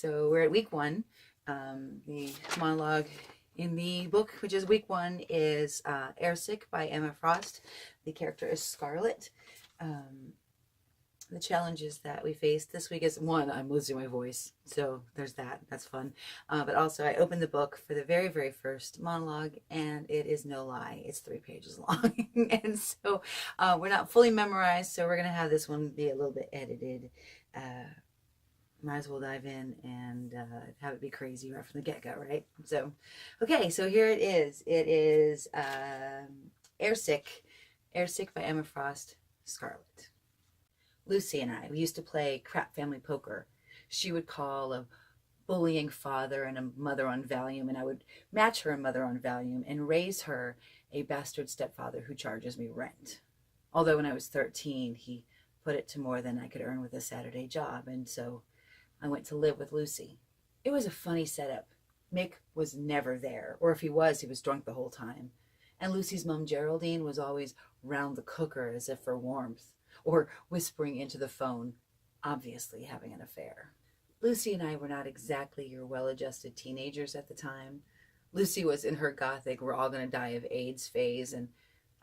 So we're at week one. The monologue in the book, which is week one, is Airsick by Emma Frost. The character is Scarlet. The challenges that we faced this week is, one, I'm losing my voice, so there's that. That's fun. But also, I opened the book for the very, very first monologue, and it is no lie. It's 3 pages long. And so we're not fully memorized, so we're going to have this one be a little bit edited. Might as well dive in and have it be crazy right from the get-go, right? So, okay, so here it is. It is Airsick by Emma Frost, Scarlet. Lucy and I, we used to play crap family poker. She would call a bullying father and a mother on Valium, and I would match her a mother on Valium and raise her a bastard stepfather who charges me rent. Although when I was 13, he put it to more than I could earn with a Saturday job, and so I went to live with Lucy. It was a funny setup. Mick was never there, or if he was drunk the whole time. And Lucy's mom, Geraldine, was always round the cooker as if for warmth, or whispering into the phone, obviously having an affair. Lucy and I were not exactly your well-adjusted teenagers at the time. Lucy was in her gothic, we're all going to die of AIDS phase, and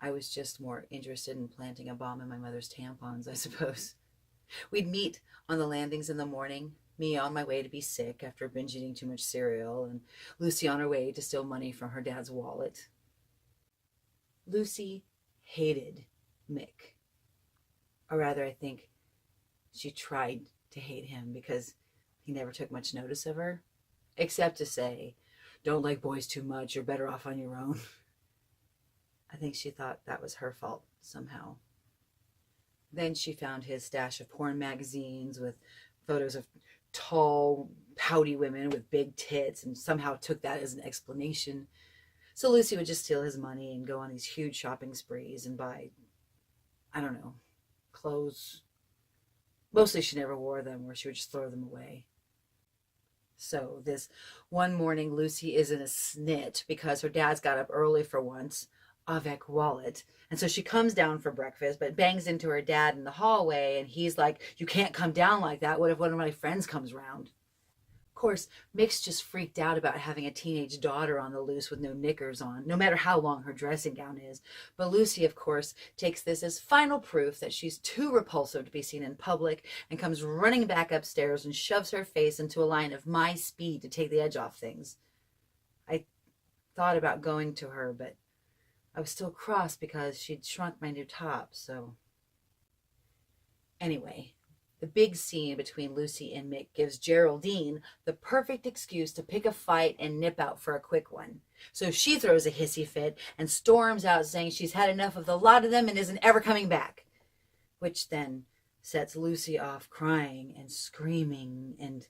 I was just more interested in planting a bomb in my mother's tampons, I suppose. We'd meet on the landings in the morning, me on my way to be sick after binge eating too much cereal, and Lucy on her way to steal money from her dad's wallet. Lucy hated Mick. Or rather, I think she tried to hate him because he never took much notice of her, except to say, "Don't like boys too much, you're better off on your own." I think she thought that was her fault somehow. Then she found his stash of porn magazines with photos of tall, pouty women with big tits and somehow took that as an explanation. So Lucy would just steal his money and go on these huge shopping sprees and buy, I don't know, clothes. Mostly she never wore them, or she would just throw them away. So this one morning, Lucy is in a snit because her dad's got up early for once, avec wallet. And so she comes down for breakfast, but bangs into her dad in the hallway, and he's like, "You can't come down like that. What if one of my friends comes round?" Of course, Mick's just freaked out about having a teenage daughter on the loose with no knickers on, no matter how long her dressing gown is. But Lucy, of course, takes this as final proof that she's too repulsive to be seen in public and comes running back upstairs and shoves her face into a line of my speed to take the edge off things. I thought about going to her, but I was still cross because she'd shrunk my new top, so... Anyway, the big scene between Lucy and Mick gives Geraldine the perfect excuse to pick a fight and nip out for a quick one. So she throws a hissy fit and storms out saying she's had enough of the lot of them and isn't ever coming back. Which then sets Lucy off crying and screaming and...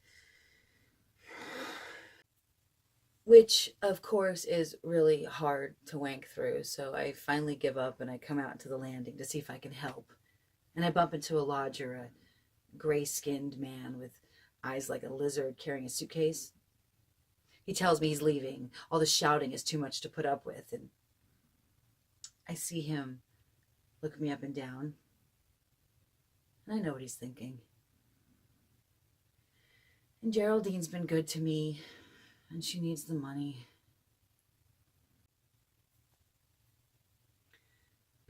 Which, of course, is really hard to wank through. So I finally give up and I come out to the landing to see if I can help. And I bump into a lodger, a gray-skinned man with eyes like a lizard carrying a suitcase. He tells me he's leaving. All the shouting is too much to put up with. And I see him look me up and down. And I know what he's thinking. And Geraldine's been good to me, and she needs the money.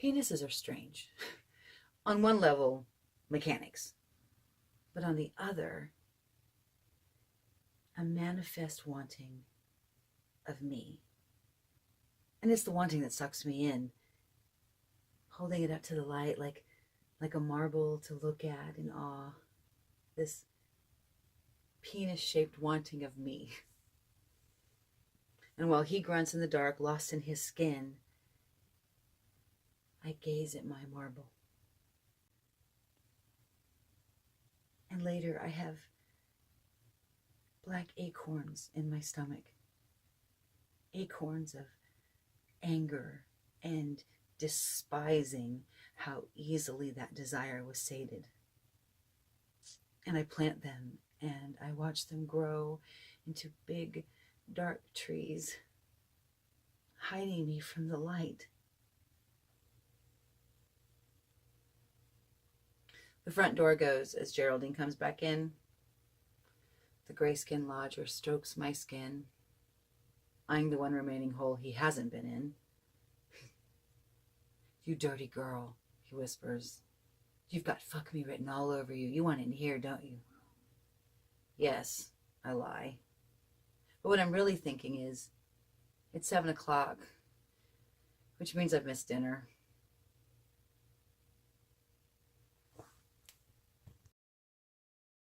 Penises are strange. On one level, mechanics. But on the other, a manifest wanting of me. And it's the wanting that sucks me in, holding it up to the light like a marble to look at in awe. This penis-shaped wanting of me. And while he grunts in the dark, lost in his skin, I gaze at my marble. And later I have black acorns in my stomach. Acorns of anger and despising how easily that desire was sated. And I plant them and I watch them grow into big, dark trees, hiding me from the light. The front door goes as Geraldine comes back in. The gray-skinned lodger strokes my skin, eyeing the one remaining hole he hasn't been in. You dirty girl, he whispers. You've got fuck me written all over you. You want it in here, don't you? Yes, I lie. But what I'm really thinking is, it's 7 o'clock, which means I've missed dinner.